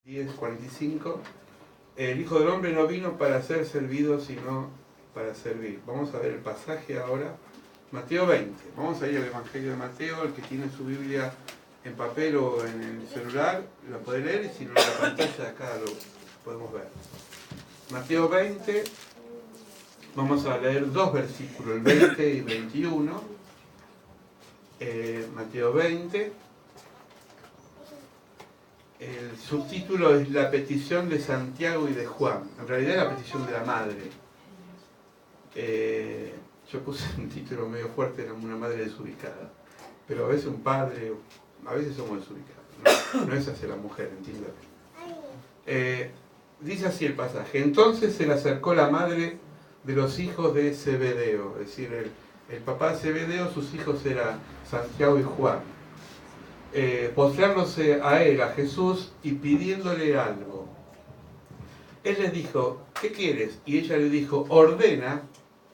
10:45, el Hijo del Hombre no vino para ser servido, sino para servir. Vamos a ver el pasaje ahora, Mateo 20. Vamos a ir al Evangelio de Mateo, el que tiene su Biblia en papel o en el celular, lo puede leer, y si no, en la pantalla de acá lo podemos ver. Mateo 20, vamos a leer dos versículos, el 20 y 21. Mateo 20. El subtítulo es la petición de Santiago y de Juan. En realidad es la petición de la madre. Yo puse un título medio fuerte, era una madre desubicada. Pero a veces un padre, a veces somos desubicados. No es hacia la mujer, entiéndame. Dice así el pasaje. Entonces se le acercó la madre de los hijos de Zebedeo. Es decir, el papá de Zebedeo, sus hijos eran Santiago y Juan. Postrándose a él, a Jesús, y pidiéndole algo. Él les dijo, ¿qué quieres? Y ella le dijo, ordena,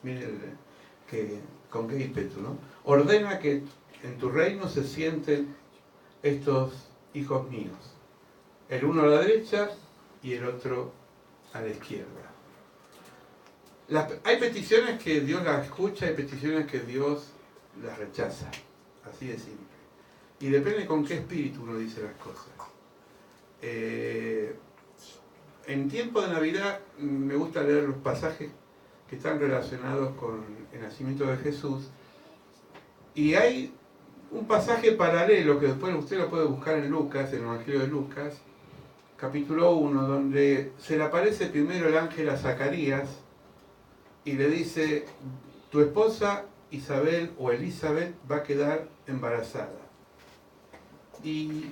miren con qué ímpetu, ¿no? Ordena que en tu reino se sienten estos hijos míos, el uno a la derecha y el otro a la izquierda. Hay peticiones que Dios las escucha, hay peticiones que Dios las rechaza, así de simple. Y depende con qué espíritu uno dice las cosas. En tiempo de Navidad me gusta leer los pasajes que están relacionados con el nacimiento de Jesús. Y hay un pasaje paralelo que después usted lo puede buscar en Lucas, en el Evangelio de Lucas, capítulo 1, donde se le aparece primero el ángel a Zacarías y le dice, tu esposa Isabel o Elizabeth va a quedar embarazada. Y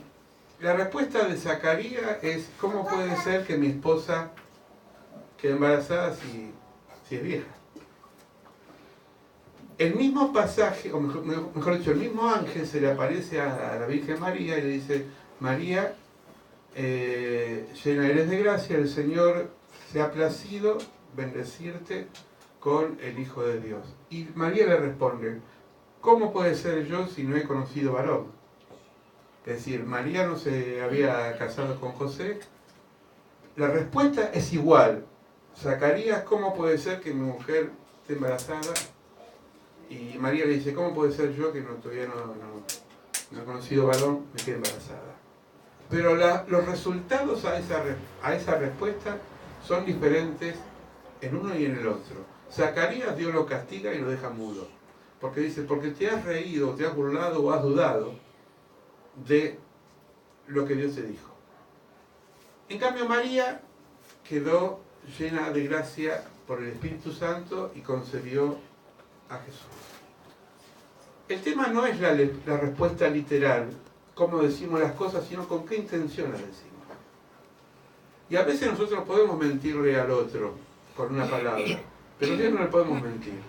la respuesta de Zacarías es, ¿cómo puede ser que mi esposa quede embarazada si es vieja? El mismo pasaje, o mejor dicho, el mismo ángel se le aparece a la Virgen María y le dice, María, llena eres de gracia, el Señor se ha placido bendecirte con el Hijo de Dios. Y María le responde, ¿cómo puede ser yo si no he conocido varón? Es decir, María no se había casado con José. La respuesta es igual. Zacarías, ¿cómo puede ser que mi mujer esté embarazada? Y María le dice, ¿cómo puede ser yo que todavía no he conocido varón, me quede embarazada? Pero los resultados a esa respuesta son diferentes en uno y en el otro. Zacarías, Dios lo castiga y lo deja mudo. Porque dice, porque te has reído, te has burlado o has dudado de lo que Dios te dijo. En cambio, María quedó llena de gracia por el Espíritu Santo y concebió a Jesús. El tema no es la respuesta literal, cómo decimos las cosas, sino con qué intención las decimos. Y a veces nosotros podemos mentirle al otro con una palabra, pero a Dios no le podemos mentir,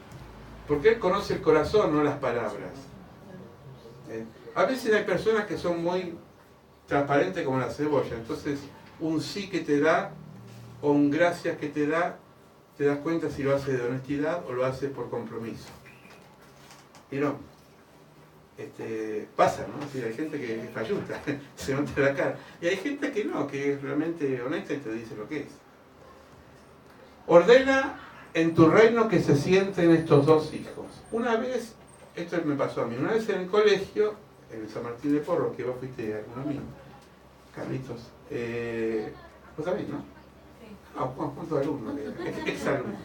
porque Él conoce el corazón, no las palabras. A veces hay personas que son muy transparentes como la cebolla, entonces un sí que te da o un gracias que te das cuenta si lo hace de honestidad o lo hace por compromiso. Y no, pasa, ¿no? Es decir, hay gente que es falluta, se nota la cara, y hay gente que no, que es realmente honesta y te dice lo que es. Ordena en tu reino que se sienten estos dos hijos. Una vez, esto me pasó a mí, una vez en el colegio, en el San Martín de Porres, que vos fuiste a economía, Carlitos, vos también, ¿no? Sí. Ah, ¿cuántos alumnos? Ex-alumnos.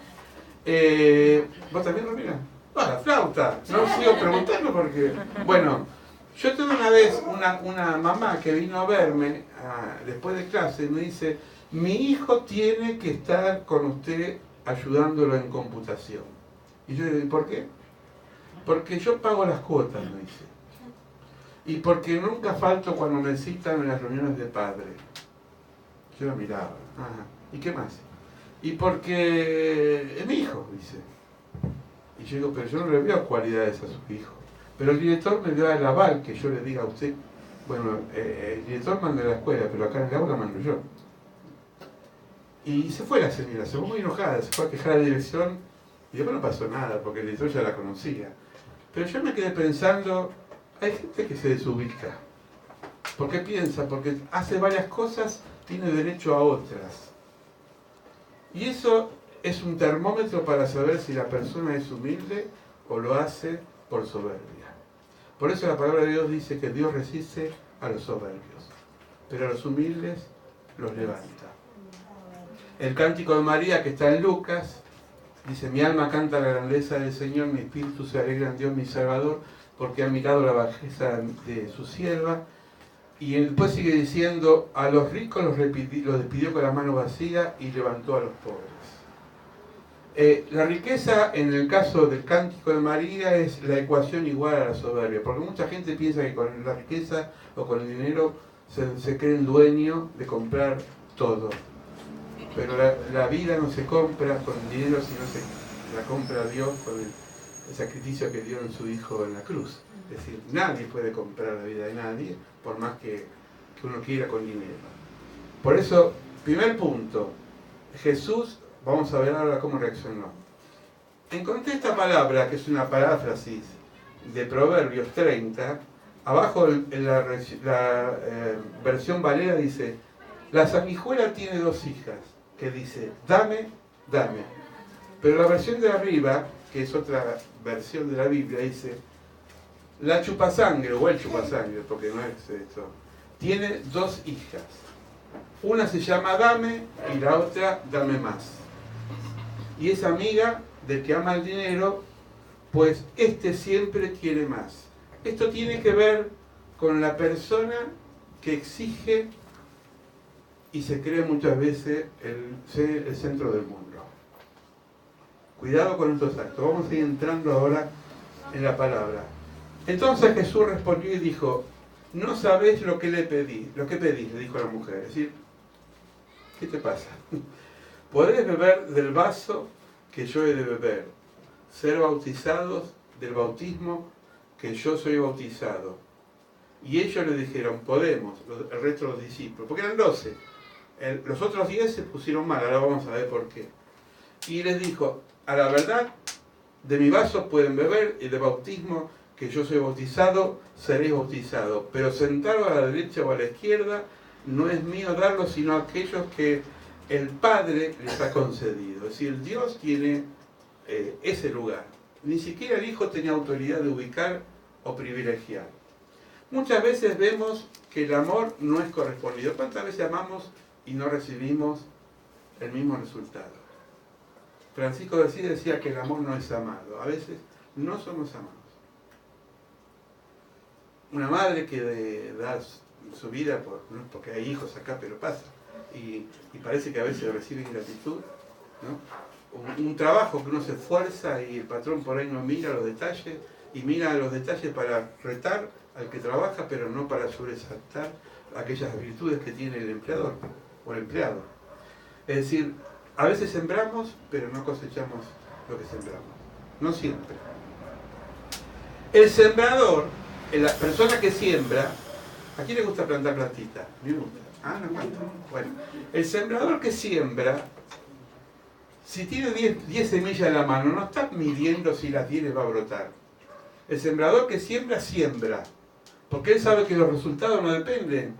¿Vos también, Romina? La flauta. No sigo preguntando porque... Bueno, yo tuve una vez una mamá que vino a verme después de clase y me dice, mi hijo tiene que estar con usted ayudándolo en computación. Y yo le digo, ¿por qué? Porque yo pago las cuotas, me dice. Y porque nunca falto cuando me citan en las reuniones de padre. Yo la miraba. Ajá. ¿Y qué más? Y porque es mi hijo, dice. Y yo digo, pero yo no le veo cualidades a su hijo. Pero el director me da el aval que yo le diga a usted. Bueno, el director manda a la escuela, pero acá en el aula mando yo. Y se fue la señora, se fue muy enojada, se fue a quejar a la dirección. Y después no pasó nada, porque el director ya la conocía. Pero yo me quedé pensando... Hay gente que se desubica. ¿Por qué piensa? Porque hace varias cosas tiene derecho a otras. Y eso es un termómetro para saber si la persona es humilde o lo hace por soberbia. Por eso la palabra de Dios dice que Dios resiste a los soberbios, pero a los humildes los levanta. El cántico de María que está en Lucas dice: mi alma canta la grandeza del Señor, mi espíritu se alegra en Dios mi Salvador, porque ha mirado la bajeza de su sierva. Y después sigue diciendo: a los ricos los despidió con la mano vacía y levantó a los pobres. La riqueza, en el caso del cántico de María, es la ecuación igual a la soberbia, porque mucha gente piensa que con la riqueza o con el dinero se creen dueños de comprar todo. Pero la vida no se compra con dinero, sino se la compra Dios con el sacrificio que dio en su Hijo en la cruz. Es decir, nadie puede comprar la vida de nadie, por más que uno quiera con dinero. Por eso, primer punto, Jesús, vamos a ver ahora cómo reaccionó. Encontré esta palabra, que es una paráfrasis de Proverbios 30, abajo en la versión Valera dice: la sanguijuela tiene 2 hijas, que dice, dame, dame. Pero la versión de arriba, que es otra versión de la Biblia, dice, la chupasangre, o el chupasangre, porque no es esto, tiene 2 hijas. Una se llama dame y la otra dame más. Y es amiga del que ama el dinero, pues este siempre quiere más. Esto tiene que ver con la persona que exige y se cree muchas veces ser el centro del mundo. Cuidado con estos actos. Vamos a ir entrando ahora en la palabra. Entonces Jesús respondió y dijo: no sabéis lo que le pedí, lo que pedís, le dijo la mujer. Es decir, ¿qué te pasa? Podéis beber del vaso que yo he de beber, ser bautizados del bautismo que yo soy bautizado. Y ellos le dijeron: podemos, el resto de los discípulos, porque eran 12. Los otros 10 se pusieron mal, ahora vamos a ver por qué. Y les dijo: a la verdad, de mi vaso pueden beber, y de bautismo que yo soy bautizado, seréis bautizados. Pero sentaros a la derecha o a la izquierda, no es mío darlo, sino a aquellos que el Padre les ha concedido. Es decir, Dios tiene ese lugar. Ni siquiera el Hijo tenía autoridad de ubicar o privilegiar. Muchas veces vemos que el amor no es correspondido. ¿Cuántas veces amamos y no recibimos el mismo resultado? Francisco de Asís decía que el amor no es amado. A veces no somos amados. Una madre que da su vida, porque hay hijos acá, pero pasa, y parece que a veces recibe ingratitud, ¿no? Un trabajo que uno se esfuerza y el patrón por ahí no mira los detalles, y mira los detalles para retar al que trabaja, pero no para sobresaltar aquellas virtudes que tiene el empleador o el empleado. Es decir, a veces sembramos, pero no cosechamos lo que sembramos. No siempre. El sembrador, la persona que siembra, ¿a quién le gusta plantar plantitas? Me gusta. Ah, no cuenta. Bueno, el sembrador que siembra, si tiene 10 semillas en la mano, no está midiendo si las 10 les va a brotar. El sembrador que siembra, siembra. Porque él sabe que los resultados no dependen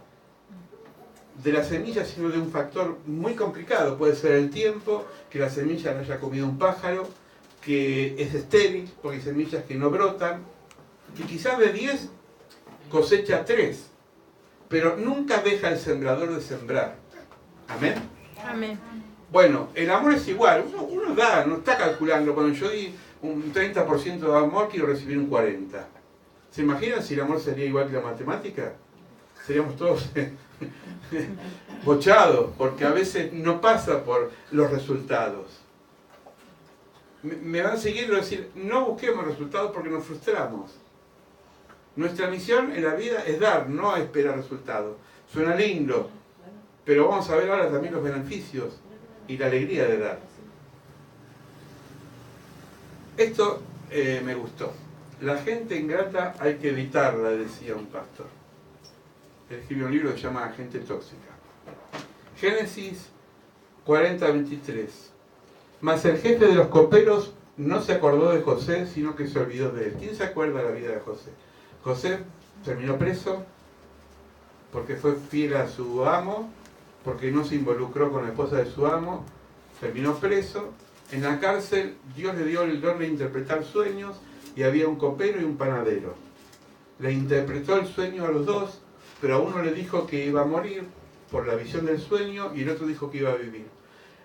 de la semilla, sino de un factor muy complicado. Puede ser el tiempo, que la semilla la haya comido un pájaro, que es estéril, porque hay semillas que no brotan, que quizás de 10 cosecha 3, pero nunca deja el sembrador de sembrar. ¿Amén? Amén. Bueno, el amor es igual, uno da, no está calculando, cuando yo di un 30% de amor, quiero recibir un 40%. ¿Se imaginan si el amor sería igual que la matemática? Seríamos todos bochados, porque a veces no pasa por los resultados. Me van a seguir y decir, no busquemos resultados porque nos frustramos. Nuestra misión en la vida es dar, no esperar resultados. Suena lindo, pero vamos a ver ahora también los beneficios y la alegría de dar. Esto me gustó. La gente ingrata hay que evitarla, decía un pastor. Él escribió un libro que se llama Gente Tóxica. Génesis 40:23. Mas el jefe de los coperos no se acordó de José, sino que se olvidó de él. ¿Quién se acuerda de la vida de José? José terminó preso porque fue fiel a su amo porque no se involucró con la esposa de su amo, terminó preso. En la cárcel Dios le dio el don de interpretar sueños y había un copero y un panadero. Le interpretó el sueño a los dos, pero a uno le dijo que iba a morir por la visión del sueño y el otro dijo que iba a vivir.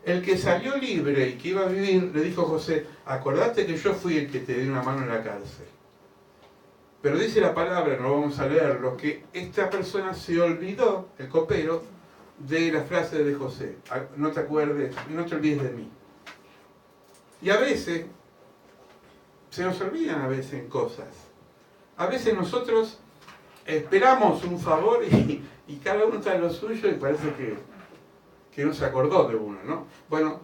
El que salió libre y que iba a vivir le dijo a José: acordate que yo fui el que te di una mano en la cárcel. Pero dice la palabra, no vamos a leerlo, que esta persona se olvidó, el copero, de la frase de José: no te acuerdes, no te olvides de mí. Y a veces, se nos olvidan a veces en cosas. A veces nosotros esperamos un favor y cada uno está en lo suyo y parece que no se acordó de uno, ¿no? Bueno,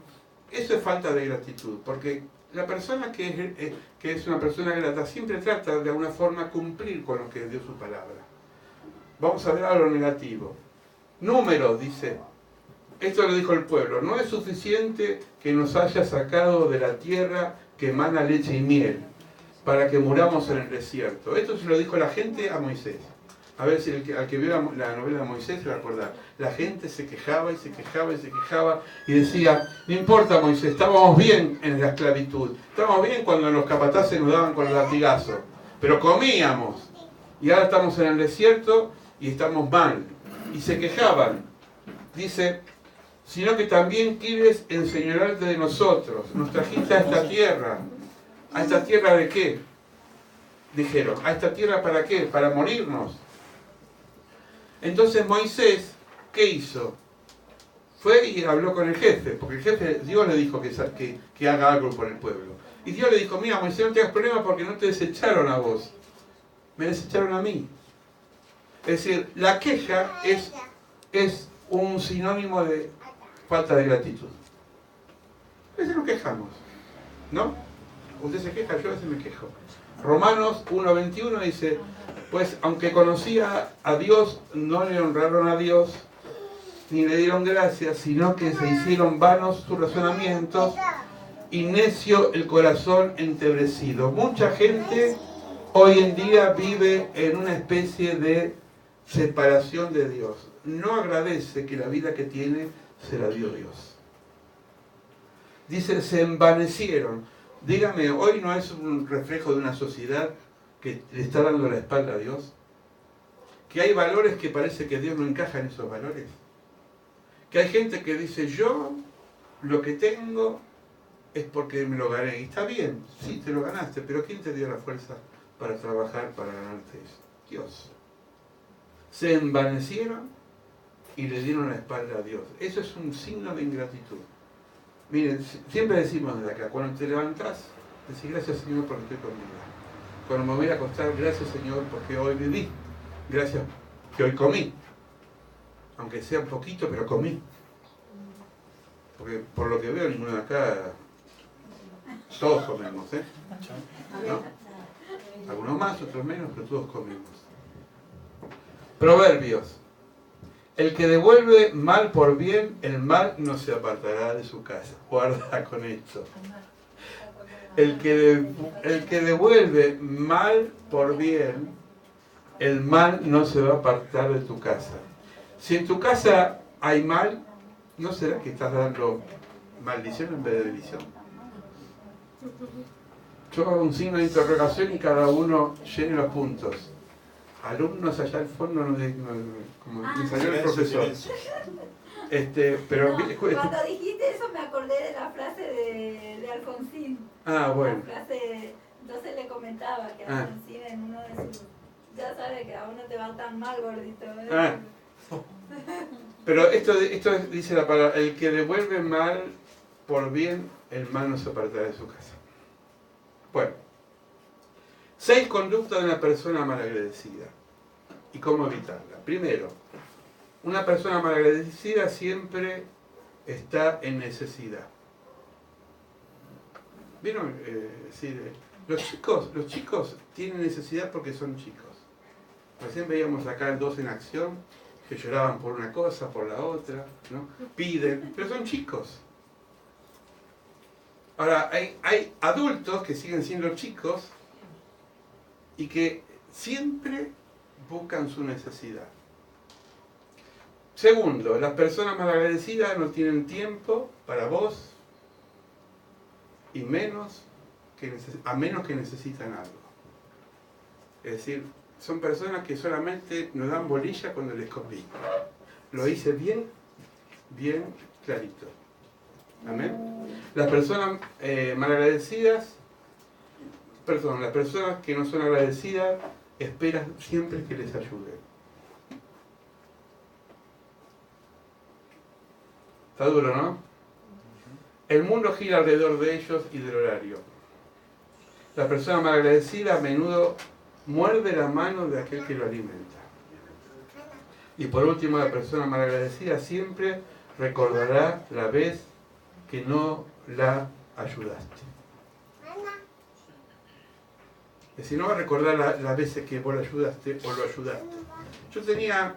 eso es falta de gratitud, porque la persona que es una persona grata siempre trata de alguna forma cumplir con lo que dio su palabra. Vamos a ver algo negativo. Números, dice. Esto lo dijo el pueblo: no es suficiente que nos haya sacado de la tierra que emana leche y miel, para que muramos en el desierto. Esto se lo dijo la gente a Moisés. A ver si al que vio la novela de Moisés se va a acordar. La gente se quejaba y se quejaba y se quejaba y decía: no importa, Moisés, estábamos bien en la esclavitud, estábamos bien cuando los capataces nos daban con el latigazo, pero comíamos, y ahora estamos en el desierto y estamos mal. Y se quejaban. Dice: sino que también quieres enseñorarte de nosotros, nos trajiste a esta tierra. ¿A esta tierra de qué? Dijeron: ¿a esta tierra para qué? Para morirnos. Entonces Moisés, ¿qué hizo? Fue y habló con el jefe, porque el jefe, Dios le dijo que haga algo por el pueblo. Y Dios le dijo: mira, Moisés, no tengas problema porque no te desecharon a vos, me desecharon a mí. Es decir, la queja es un sinónimo de falta de gratitud. A veces nos quejamos, ¿no? Usted se queja, yo a veces me quejo. Romanos 1:21 dice: pues aunque conocía a Dios, no le honraron a Dios, ni le dieron gracias, sino que se hicieron vanos sus razonamientos y necio el corazón entebrecido. Mucha gente hoy en día vive en una especie de separación de Dios. No agradece que la vida que tiene se la dio Dios. Dice: se envanecieron. Dígame, ¿hoy no es un reflejo de una sociedad que le está dando la espalda a Dios? Que hay valores que parece que Dios no encaja en esos valores. Que hay gente que dice: yo lo que tengo es porque me lo gané. Y está bien, sí, te lo ganaste, pero ¿quién te dio la fuerza para trabajar para ganarte eso? Dios. Se envanecieron y le dieron la espalda a Dios. Eso es un signo de ingratitud. Miren, siempre decimos desde acá: cuando te levantás, decís: gracias, Señor, porque estoy con vida. Cuando me voy a acostar: gracias, Señor, porque hoy viví. Gracias que hoy comí. Aunque sea un poquito, pero comí. Porque por lo que veo, ninguno de acá, todos comemos, ¿eh? ¿No? Algunos más, otros menos, pero todos comemos. Proverbios: el que devuelve mal por bien, el mal no se apartará de su casa. Guarda con esto. El que devuelve mal por bien, el mal no se va a apartar de tu casa. Si en tu casa hay mal, ¿no será que estás dando maldición en vez de bendición? Yo hago un signo de interrogación y cada uno llene los puntos. Alumnos allá al fondo, como me salió el profesor. Pero no, cuando dijiste eso me acordé de la frase de Alfonsín. Ah, bueno. La frase, entonces le comentaba que Alfonsín en uno de sus... Ya sabe que a uno te va tan mal, gordito. Pero esto dice la palabra: el que devuelve mal por bien, el mal no se apartará de su casa. Bueno, 6 conductas de una persona malagradecida y cómo evitarla. Primero, una persona malagradecida siempre está en necesidad. ¿Vieron? Los chicos tienen necesidad porque son chicos. Recién veíamos acá el 2 en acción, que lloraban por una cosa, por la otra, ¿no? Piden, pero son chicos. Ahora, hay adultos que siguen siendo chicos y que siempre buscan su necesidad. Segundo, las personas malagradecidas no tienen tiempo para vos y a menos que necesitan algo. Es decir, son personas que solamente nos dan bolilla cuando les conviene. Lo hice bien clarito. Amén. Las personas malagradecidas, las personas que no son agradecidas, esperan siempre que les ayuden. Está duro, ¿no? El mundo gira alrededor de ellos y del horario. La persona malagradecida a menudo muerde la mano de aquel que lo alimenta. Y por último, la persona malagradecida siempre recordará la vez que no la ayudaste. Es decir, no va a recordar las veces que vos la ayudaste o lo ayudaste. Yo tenía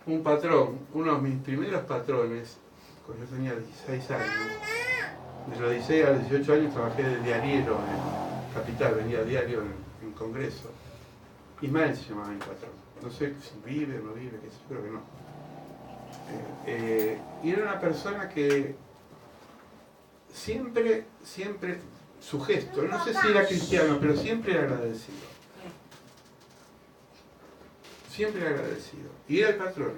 un patrón, uno de mis primeros patrones, cuando yo tenía 16 años. De los 16 a los 18 años trabajé de diariero en Capital, venía a diario en Congreso. Ismael se llamaba mi patrón. No sé si vive o no vive, que seguro que no. Y era una persona que siempre, su gesto, no sé si era cristiano, pero siempre era agradecido. Siempre era agradecido. Y era el patrón,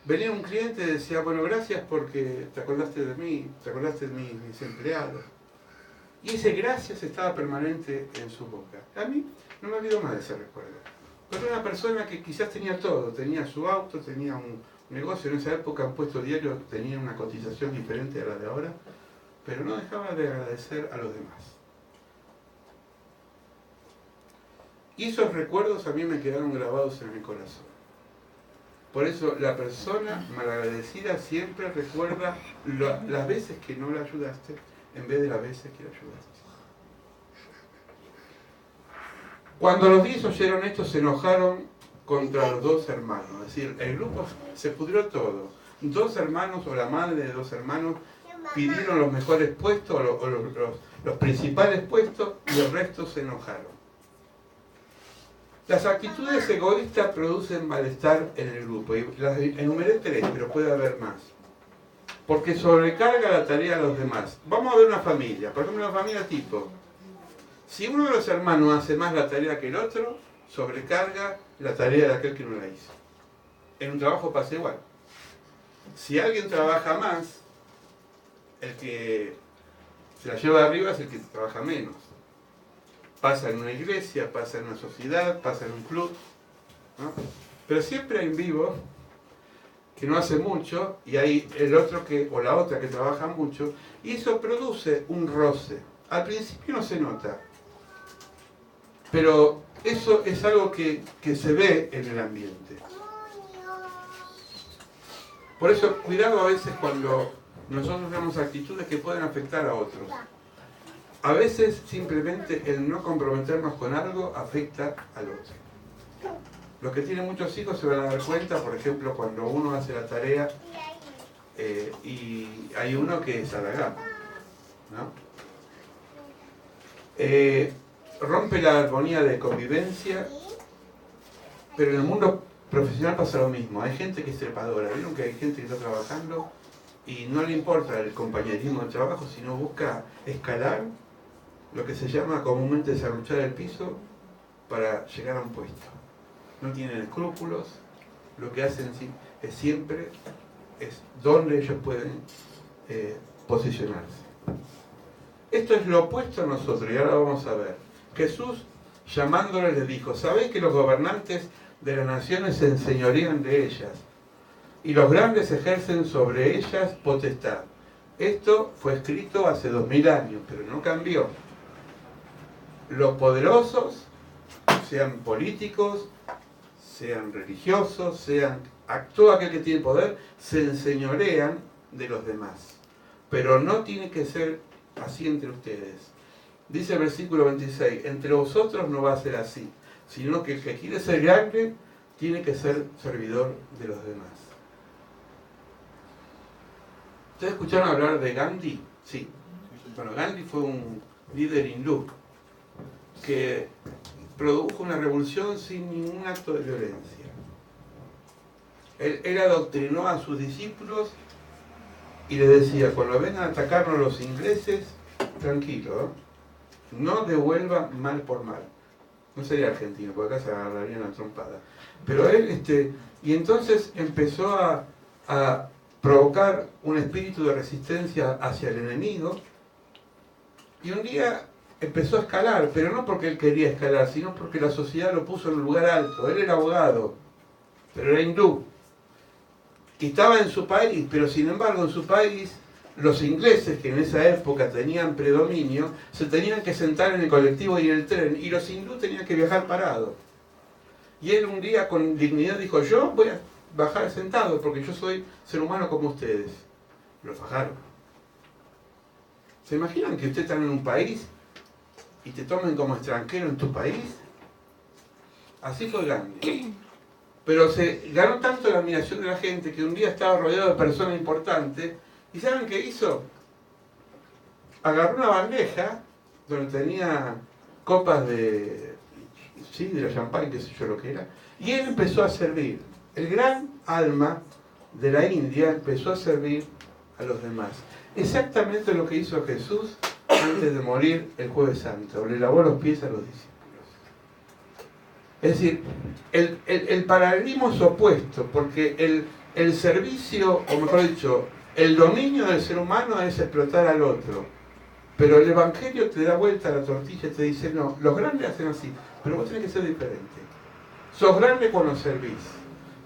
Venía un cliente y decía, bueno, gracias porque te acordaste de mí, te acordaste de mis empleados. Y ese gracias estaba permanente en su boca. A mí no me olvido más de ese recuerdo. Pero era una persona que quizás tenía todo, tenía su auto, tenía un negocio. En esa época un puesto diario tenía una cotización diferente a la de ahora, pero no dejaba de agradecer a los demás. Y esos recuerdos a mí me quedaron grabados en mi corazón. Por eso la persona malagradecida siempre recuerda las veces que no la ayudaste en vez de las veces que la ayudaste. Cuando los 10 oyeron esto, se enojaron contra los 2 hermanos. Es decir, el grupo se pudrió todo. 2 hermanos o la madre de 2 hermanos pidieron los mejores puestos o los principales puestos y el resto se enojaron. Las actitudes egoístas producen malestar en el grupo. Y las enumeré 3, pero puede haber más. Porque sobrecarga la tarea a los demás. Vamos a ver una familia. Por ejemplo, una familia tipo. Si uno de los hermanos hace más la tarea que el otro, sobrecarga la tarea de aquel que no la hizo. En un trabajo pasa igual. Si alguien trabaja más, el que se la lleva de arriba es el que trabaja menos. Pasa en una iglesia, pasa en una sociedad, pasa en un club, ¿no? Pero siempre hay un vivo que no hace mucho y hay el otro o la otra que trabaja mucho, y eso produce un roce. Al principio no se nota, pero eso es algo que se ve en el ambiente. Por eso, cuidado a veces cuando nosotros vemos actitudes que pueden afectar a otros. A veces simplemente el no comprometernos con algo afecta al otro. Los que tienen muchos hijos se van a dar cuenta, por ejemplo, cuando uno hace la tarea y hay uno que es halagado, ¿no? Rompe la armonía de convivencia, pero en el mundo profesional pasa lo mismo. Hay gente que es trepadora. ¿Vieron que hay gente que está trabajando y no le importa el compañerismo de trabajo, sino busca escalar lo que se llama comúnmente serruchar el piso para llegar a un puesto? No tienen escrúpulos, lo que hacen siempre es donde ellos pueden posicionarse. Esto es lo opuesto a nosotros, y ahora vamos a ver. Jesús, llamándoles, les dijo: ¿sabéis que los gobernantes de las naciones se enseñorean de ellas, y los grandes ejercen sobre ellas potestad? Esto fue escrito hace 2000 años, pero no cambió. Los poderosos, sean políticos, sean religiosos, sean todo aquel que tiene poder, se enseñorean de los demás. Pero no tiene que ser así entre ustedes. Dice el versículo 26, entre vosotros no va a ser así, sino que el que quiere ser grande tiene que ser servidor de los demás. ¿Ustedes escucharon hablar de Gandhi? Sí. Bueno, Gandhi fue un líder hindú que produjo una revolución sin ningún acto de violencia. Él adoctrinó a sus discípulos y les decía, cuando vengan a atacarnos los ingleses, tranquilo, no devuelvan mal por mal. No sería argentino, porque acá se agarraría una trompada. Pero él, y entonces empezó a provocar un espíritu de resistencia hacia el enemigo, y un día empezó a escalar, pero no porque él quería escalar, sino porque la sociedad lo puso en un lugar alto. Él era abogado, pero era hindú. Y estaba en su país, pero sin embargo en su país los ingleses, que en esa época tenían predominio, se tenían que sentar en el colectivo y en el tren, y los hindúes tenían que viajar parados. Y él un día con dignidad dijo, yo voy a bajar sentado porque yo soy ser humano como ustedes. Lo fajaron. ¿Se imaginan que ustedes están en un país y te tomen como extranjero en tu país? Así fue Gandhi. Pero se ganó tanto la admiración de la gente que un día estaba rodeado de personas importantes. ¿Y saben qué hizo? Agarró una bandeja donde tenía copas de la champán, qué sé yo lo que era, y él empezó a servir. El gran alma de la India empezó a servir a los demás. Exactamente lo que hizo Jesús antes de morir el Jueves Santo. Le lavó los pies a los discípulos. Es decir, el paralelismo es opuesto, porque el servicio, o mejor dicho, el dominio del ser humano es explotar al otro. Pero el Evangelio te da vuelta a la tortilla y te dice, no, los grandes hacen así, pero vos tenés que ser diferente. Sos grande cuando servís.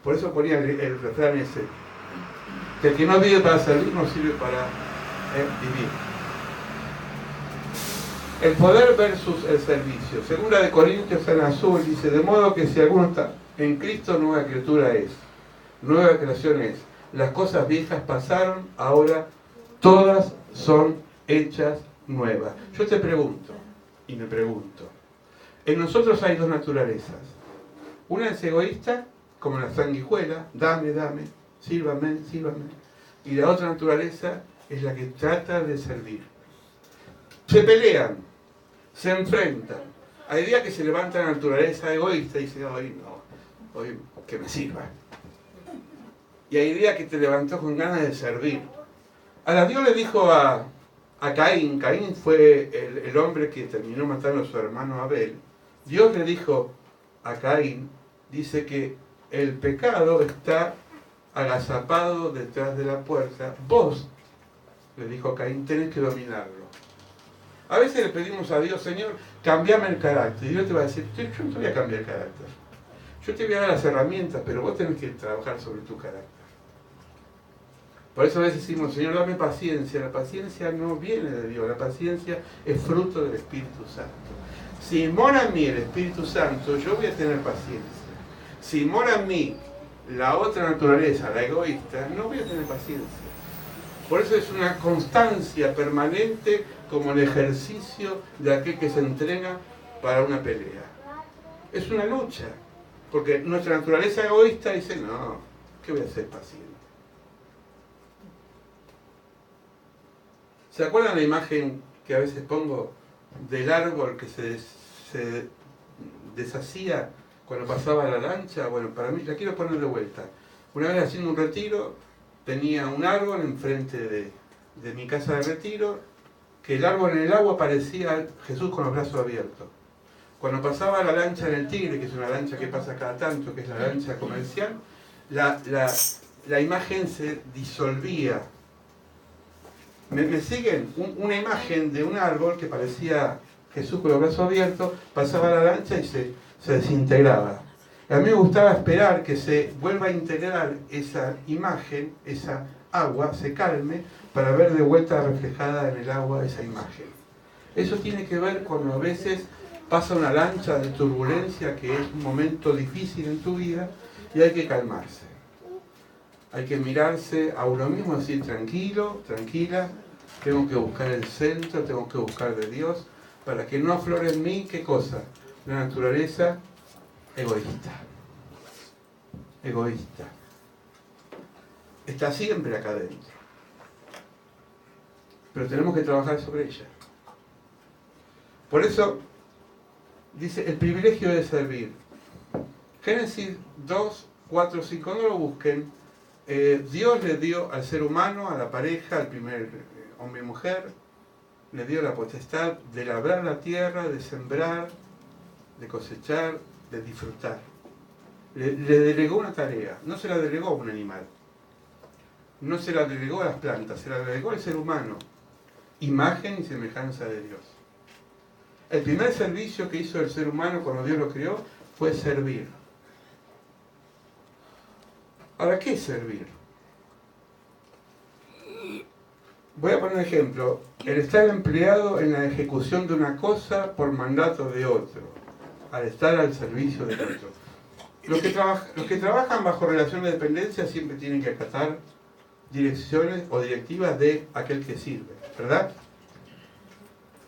Por eso ponía el refrán ese, que el que no vive para servir no sirve para vivir. El poder versus el servicio. Segunda de Corintios en azul dice, de modo que si alguno está en Cristo, nueva criatura es. Nueva creación es. Las cosas viejas pasaron, ahora todas son hechas nuevas. Yo te pregunto, y me pregunto, en nosotros hay dos naturalezas. Una es egoísta, como la sanguijuela, dame, dame, sírvame, sírvame. Y la otra naturaleza es la que trata de servir. Se pelean, se enfrentan. Hay días que se levanta la naturaleza egoísta y dice, hoy no, hoy que me sirva. Y hay días que te levantó con ganas de servir. Ahora Dios le dijo a Caín, Caín fue el hombre que terminó matando a su hermano Abel. Dios le dijo a Caín, dice que el pecado está agazapado detrás de la puerta. Vos, le dijo a Caín, tenés que dominarlo. A veces le pedimos a Dios, Señor, cambiame el carácter. Y Dios te va a decir, yo no te voy a cambiar el carácter. Yo te voy a dar las herramientas, pero vos tenés que trabajar sobre tu carácter. Por eso a veces decimos, Señor, dame paciencia. La paciencia no viene de Dios, la paciencia es fruto del Espíritu Santo. Si mora en mí el Espíritu Santo, yo voy a tener paciencia. Si mora en mí la otra naturaleza, la egoísta, no voy a tener paciencia. Por eso es una constancia permanente como el ejercicio de aquel que se entrega para una pelea. Es una lucha, porque nuestra naturaleza egoísta dice, no, ¿qué voy a ser paciente? ¿Se acuerdan la imagen que a veces pongo del árbol que se deshacía cuando pasaba la lancha? Bueno, para mí, la quiero poner de vuelta. Una vez haciendo un retiro, tenía un árbol enfrente de mi casa de retiro, que el árbol en el agua parecía Jesús con los brazos abiertos. Cuando pasaba la lancha del Tigre, que es una lancha que pasa cada tanto, que es la lancha comercial, la imagen se disolvía. ¿Me siguen? Una imagen de un árbol que parecía Jesús con los brazos abiertos, pasaba la lancha y se desintegraba. A mí me gustaba esperar que se vuelva a integrar esa imagen, esa agua, se calme, para ver de vuelta reflejada en el agua esa imagen. Eso tiene que ver cuando a veces pasa una lancha de turbulencia, que es un momento difícil en tu vida, y hay que calmarse. Hay que mirarse a uno mismo y decir, tranquilo, tranquila, tengo que buscar el centro, tengo que buscar de Dios, para que no aflore en mí, ¿qué cosa? La naturaleza egoísta. Egoísta. Está siempre acá adentro. Pero tenemos que trabajar sobre ella. Por eso, dice el privilegio de servir. Génesis 2, 4, 5, no lo busquen. Dios le dio al ser humano, a la pareja, al primer hombre y mujer, le dio la potestad de labrar la tierra, de sembrar, de cosechar, de disfrutar. Le delegó una tarea, no se la delegó a un animal, no se la delegó a las plantas, se la delegó al ser humano, imagen y semejanza de Dios. El primer servicio que hizo el ser humano cuando Dios lo creó fue servir. Ahora, ¿qué es servir? Voy a poner un ejemplo. El estar empleado en la ejecución de una cosa por mandato de otro, al estar al servicio del otro. Los que trabajan bajo relación de dependencia siempre tienen que acatar direcciones o directivas de aquel que sirve, ¿verdad?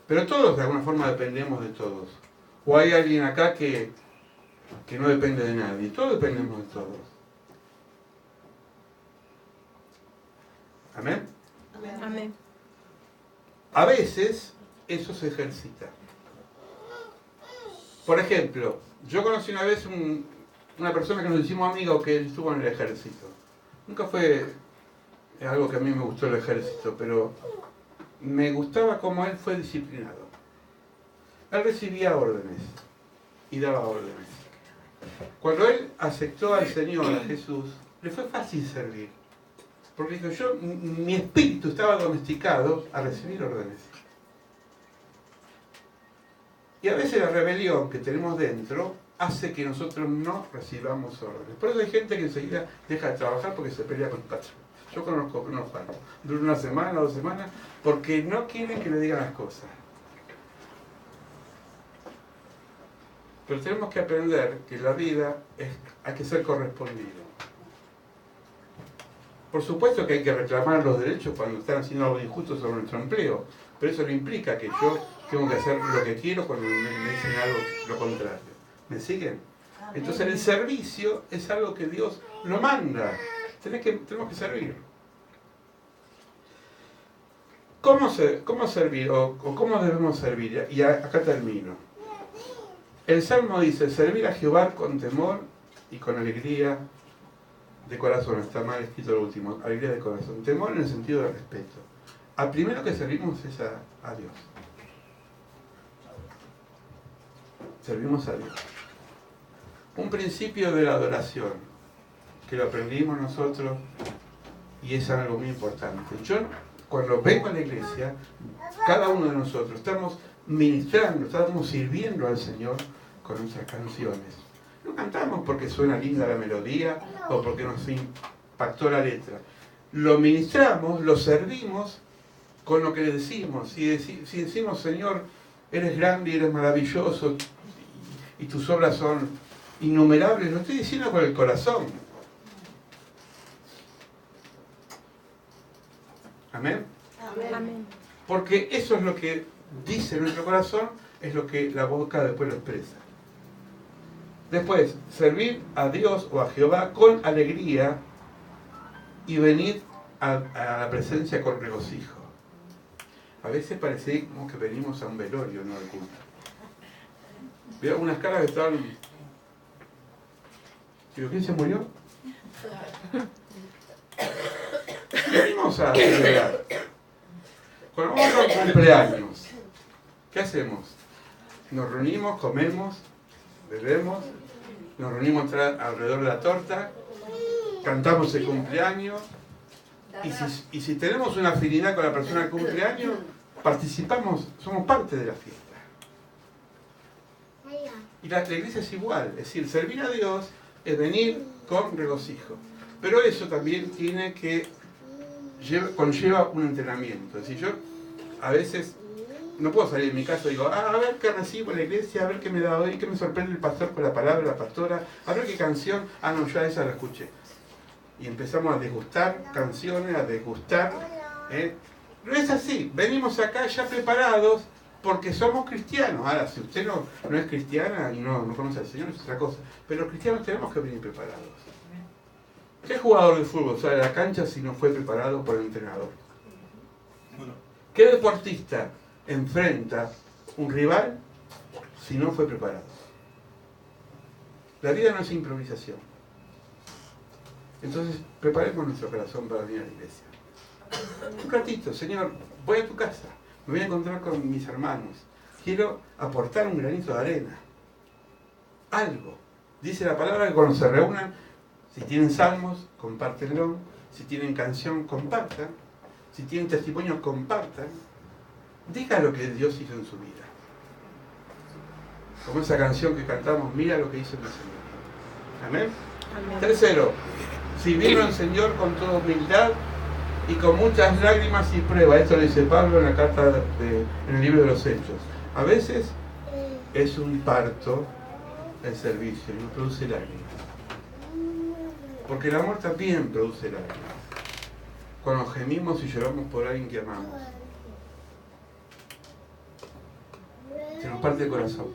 Pero todos de alguna forma dependemos de todos. O hay alguien acá que no depende de nadie. Todos dependemos de todos. ¿Amén? Amén. A veces eso se ejercita. Por ejemplo, yo conocí una vez una persona que nos hicimos amigos que estuvo en el ejército. Nunca fue algo que a mí me gustó el ejército, pero me gustaba cómo él fue disciplinado. Él recibía órdenes y daba órdenes. Cuando él aceptó al Señor, a Jesús, le fue fácil servir. Porque dijo, mi espíritu estaba domesticado a recibir órdenes. Y a veces la rebelión que tenemos dentro hace que nosotros no recibamos órdenes. Por eso hay gente que enseguida deja de trabajar porque se pelea con el patrón. Yo conozco unos cuantos. Dura una semana, 2 semanas, porque no quieren que le digan las cosas. Pero tenemos que aprender que la vida hay que ser correspondido. Por supuesto que hay que reclamar los derechos cuando están haciendo algo injusto sobre nuestro empleo, pero eso no implica que yo tengo que hacer lo que quiero cuando me dicen algo lo contrario. ¿Me siguen? Entonces el servicio es algo que Dios lo manda. Tenemos que servir. ¿Cómo servir o cómo debemos servir? Y acá termino. El Salmo dice, servir a Jehová con temor y con alegría de corazón. Está mal escrito lo último, alegría de corazón. Temor en el sentido de respeto. Al primero que servimos es a Dios. Servimos a Dios. Un principio de la adoración, que lo aprendimos nosotros y es algo muy importante. Yo, cuando vengo a la iglesia, cada uno de nosotros estamos ministrando, estamos sirviendo al Señor con nuestras canciones. No cantamos porque suena linda la melodía o porque nos impactó la letra. Lo ministramos, lo servimos con lo que le decimos. Si decimos, Señor, eres grande y eres maravilloso y tus obras son innumerables, lo estoy diciendo con el corazón. ¿Amén? Amén. Porque eso es lo que dice nuestro corazón, es lo que la boca después lo expresa. Después, servir a Dios o a Jehová con alegría y venir a la presencia con regocijo. A veces parece como que venimos a un velorio, no al culto. Veo algunas caras que estaban... ¿Pero quién se murió? Venimos a celebrar. Cuando vamos a un cumpleaños, ¿qué hacemos? Nos reunimos, comemos, bebemos, nos reunimos alrededor de la torta, cantamos el cumpleaños y si tenemos una afinidad con la persona del cumpleaños, participamos, somos parte de la fiesta. Y la iglesia es igual, es decir, servir a Dios es venir con regocijo. Pero eso también tiene que conlleva un entrenamiento. Es decir, yo a veces no puedo salir de mi casa y digo, a ver qué recibo en la iglesia, a ver qué me da hoy, qué me sorprende el pastor con la palabra, la pastora, a ver qué canción, no, ya esa la escuché. Y empezamos a degustar canciones, a degustar. No es así, venimos acá ya preparados porque somos cristianos. Ahora, si usted no es cristiana y no conoce al Señor, es otra cosa. Pero los cristianos tenemos que venir preparados. ¿Qué jugador de fútbol sale a la cancha si no fue preparado por el entrenador? ¿Qué deportista enfrenta un rival si no fue preparado. La vida no es improvisación. Entonces, preparemos nuestro corazón para venir a la iglesia. Un ratito, Señor, voy a tu casa, me voy a encontrar con mis hermanos. Quiero aportar un granito de arena. Algo. Dice la palabra que cuando se reúnan, si tienen salmos, compártenlo. Si tienen canción, compartan. Si tienen testimonio, compartan. Diga lo que Dios hizo en su vida. Como esa canción que cantamos, mira lo que hizo mi Señor. Amén. Amén. Tercero, si vino el Señor con toda humildad y con muchas lágrimas y pruebas. Esto lo dice Pablo en la carta en el libro de los Hechos. A veces es un parto el servicio y no produce lágrimas. Porque el amor también produce lágrimas. Cuando gemimos y lloramos por alguien que amamos. Se nos parte el corazón.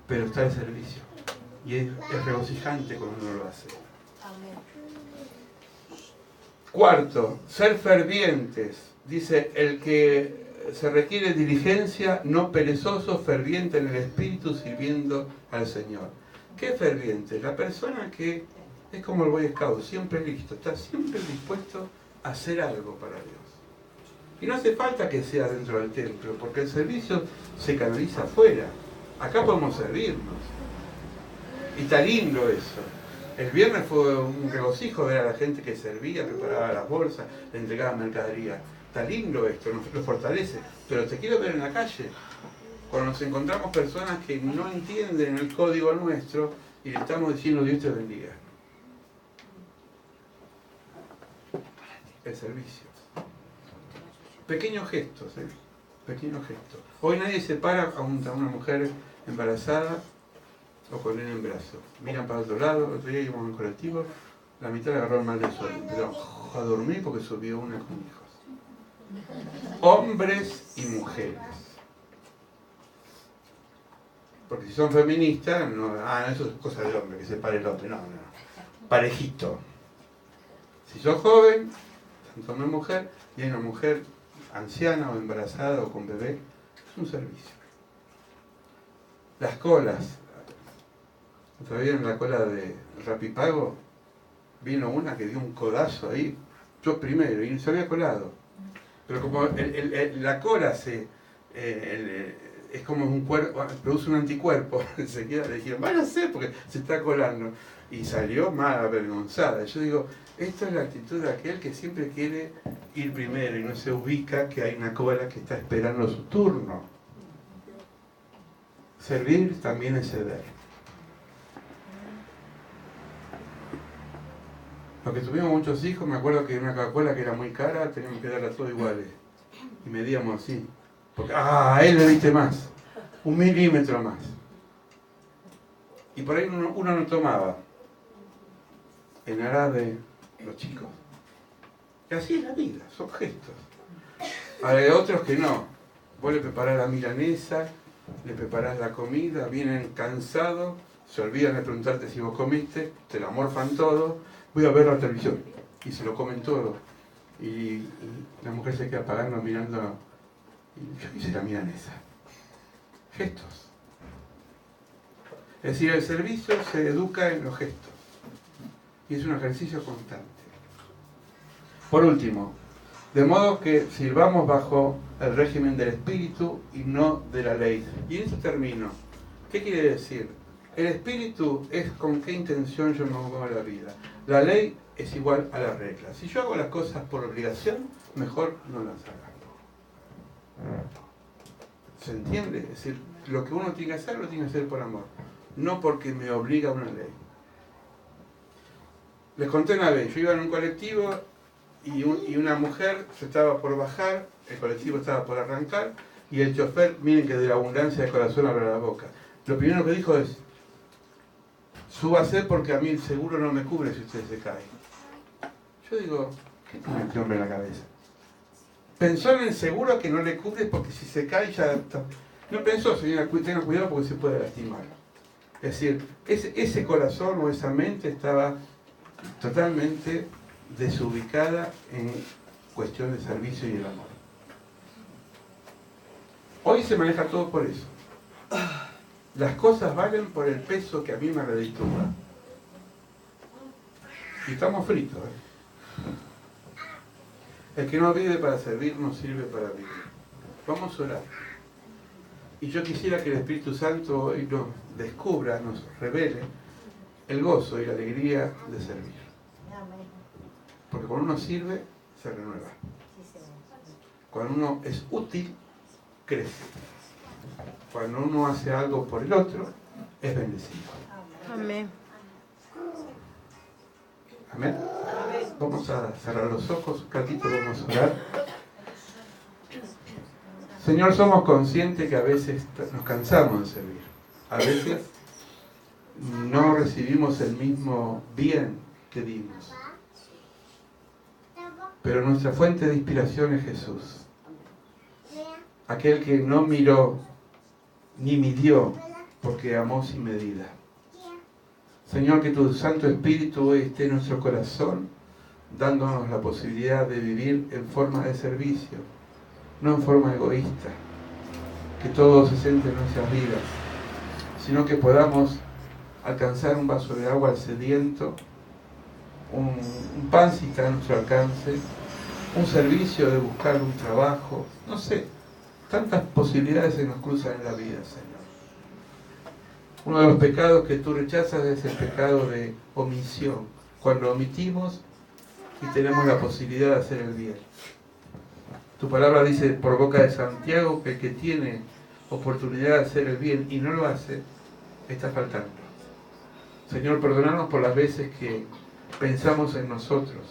Pero está el servicio. Y es regocijante cuando uno lo hace. Cuarto, ser fervientes. Dice, el que se requiere diligencia, no perezoso, ferviente en el espíritu, sirviendo al Señor. ¿Qué ferviente? La persona que es como el Boy Scout, siempre listo, está siempre dispuesto a hacer algo para Dios. Y no hace falta que sea dentro del templo, porque el servicio se canaliza afuera. Acá podemos servirnos. Y está lindo eso. El viernes fue un regocijo ver a la gente que servía, preparaba las bolsas, le entregaba mercadería. Está lindo esto, nos fortalece. Pero te quiero ver en la calle. Cuando nos encontramos personas que no entienden el código nuestro y le estamos diciendo Dios te bendiga. El servicio. Pequeños gestos, pequeños gestos. Hoy nadie se para a una mujer embarazada o con él en brazos. Miran para otro lado, el otro día íbamos en el colectivo, la mitad le agarró el mal de sueño, pero a dormir porque subió una con hijos. Hombres y mujeres. Porque si son feministas, no, eso es cosa de hombre, que se pare el hombre, no. Parejito. Si sos joven, tanto hombre y mujer, y hay una mujer anciana o embarazada o con bebé, es un servicio. Las colas. Todavía en la cola de Rapipago vino una que dio un codazo ahí, yo primero, y se había colado. Pero como la cola es como un cuerpo, produce un anticuerpo, enseguida le dijeron, van a hacer porque se está colando. Y salió mal avergonzada. Yo digo, esta es la actitud de aquel que siempre quiere ir primero y no se ubica que hay una cola que está esperando su turno. Servir también es ceder. Los que tuvimos muchos hijos, me acuerdo que una Coca-Cola que era muy cara, teníamos que darla todos iguales. Y medíamos así. Porque, a él le diste más. 1 milímetro más. Y por ahí uno no tomaba. En árabe, los chicos. Y así es la vida, son gestos. Hay otros que no. Vos le preparás la milanesa, le preparás la comida, vienen cansados, se olvidan de preguntarte si vos comiste, te lo morfan todo, voy a ver la televisión. Y se lo comen todo. Y la mujer se queda pagando, mirando, y yo hice la milanesa. Gestos. Es decir, el servicio se educa en los gestos. Y es un ejercicio constante. Por último, de modo que sirvamos bajo el régimen del Espíritu y no de la ley. Y en esto termino. ¿Qué quiere decir? El Espíritu es con qué intención yo me pongo a la vida. La ley es igual a la regla. Si yo hago las cosas por obligación, mejor no las haga. ¿Se entiende? Es decir, lo que uno tiene que hacer, lo tiene que hacer por amor. No porque me obliga una ley. Les conté una vez, yo iba en un colectivo y una mujer se estaba por bajar, el colectivo estaba por arrancar y el chofer, miren que de la abundancia del corazón abre la boca. Lo primero que dijo es, súbase porque a mí el seguro no me cubre si usted se cae. Yo digo, ¿qué tiene este hombre en la cabeza? Pensó en el seguro que no le cubre porque si se cae ya está. No pensó, señora, tenga cuidado porque se puede lastimar. Es decir, ese corazón o esa mente estaba totalmente desubicada en cuestión de servicio y el amor. Hoy se maneja todo por eso. Las cosas valen por el peso que a mí me reditúa. Y estamos fritos, El que no vive para servir, no sirve para vivir. Vamos a orar. Y yo quisiera que el Espíritu Santo hoy nos descubra, nos revele el gozo y la alegría de servir. Porque cuando uno sirve, se renueva. Cuando uno es útil, crece. Cuando uno hace algo por el otro, es bendecido. Amén. Amén. Vamos a cerrar los ojos, un ratito vamos a orar. Señor, somos conscientes que a veces nos cansamos de servir. A veces no recibimos el mismo bien que dimos. Pero nuestra fuente de inspiración es Jesús. Aquel que no miró ni midió porque amó sin medida. Señor, que tu Santo Espíritu hoy esté en nuestro corazón, dándonos la posibilidad de vivir en forma de servicio, no en forma egoísta, que todo se centre en nuestras vidas, sino que podamos alcanzar un vaso de agua al sediento, un pan si está a nuestro alcance, un servicio de buscar un trabajo, no sé, tantas posibilidades se nos cruzan en la vida, Señor. Uno de los pecados que tú rechazas es el pecado de omisión, cuando omitimos y tenemos la posibilidad de hacer el bien. Tu palabra dice por boca de Santiago que el que tiene oportunidad de hacer el bien y no lo hace, está faltando. Señor, perdónanos por las veces que pensamos en nosotros,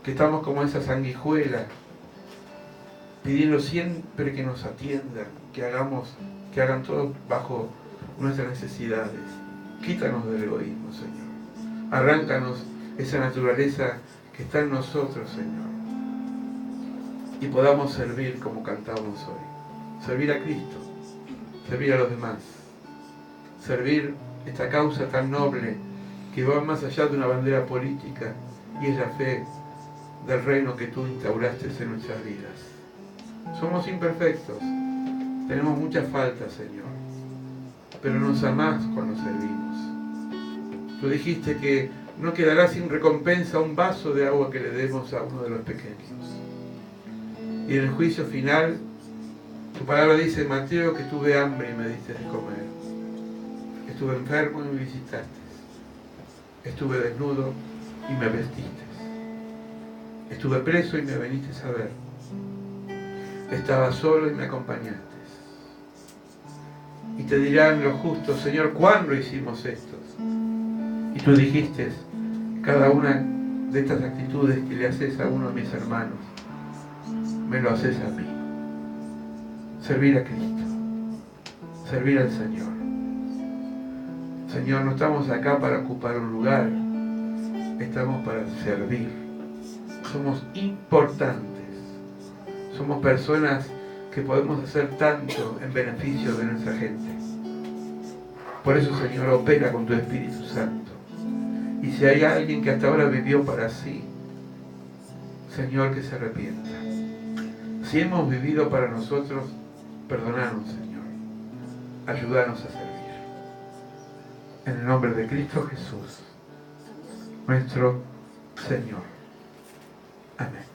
que estamos como esa sanguijuela, pidiendo siempre que nos atiendan, que hagan todo bajo nuestras necesidades. Quítanos del egoísmo, Señor. Arráncanos esa naturaleza que está en nosotros, Señor. Y podamos servir como cantamos hoy. Servir a Cristo, servir a los demás, servir esta causa tan noble que va más allá de una bandera política y es la fe del reino que tú instauraste en nuestras vidas. Somos imperfectos, tenemos muchas faltas, Señor, pero nos amás cuando servimos. Tú dijiste que no quedará sin recompensa un vaso de agua que le demos a uno de los pequeños. Y en el juicio final, tu palabra dice, Mateo, que tuve hambre y me diste de comer. Estuve enfermo y me visitaste. Estuve desnudo y me vestiste. Estuve preso y me viniste a ver. Estaba solo y me acompañaste. Y te dirán los justos, Señor, ¿cuándo hicimos esto? Y tú dijiste, cada una de estas actitudes que le haces a uno de mis hermanos, me lo haces a mí. Servir a Cristo, servir al Señor. Señor, no estamos acá para ocupar un lugar, estamos para servir. Somos importantes, somos personas que podemos hacer tanto en beneficio de nuestra gente. Por eso, Señor, opera con tu Espíritu Santo. Y si hay alguien que hasta ahora vivió para sí, Señor, que se arrepienta. Si hemos vivido para nosotros, perdónanos, Señor. Ayúdanos a servir. En el nombre de Cristo Jesús, nuestro Señor. Amén.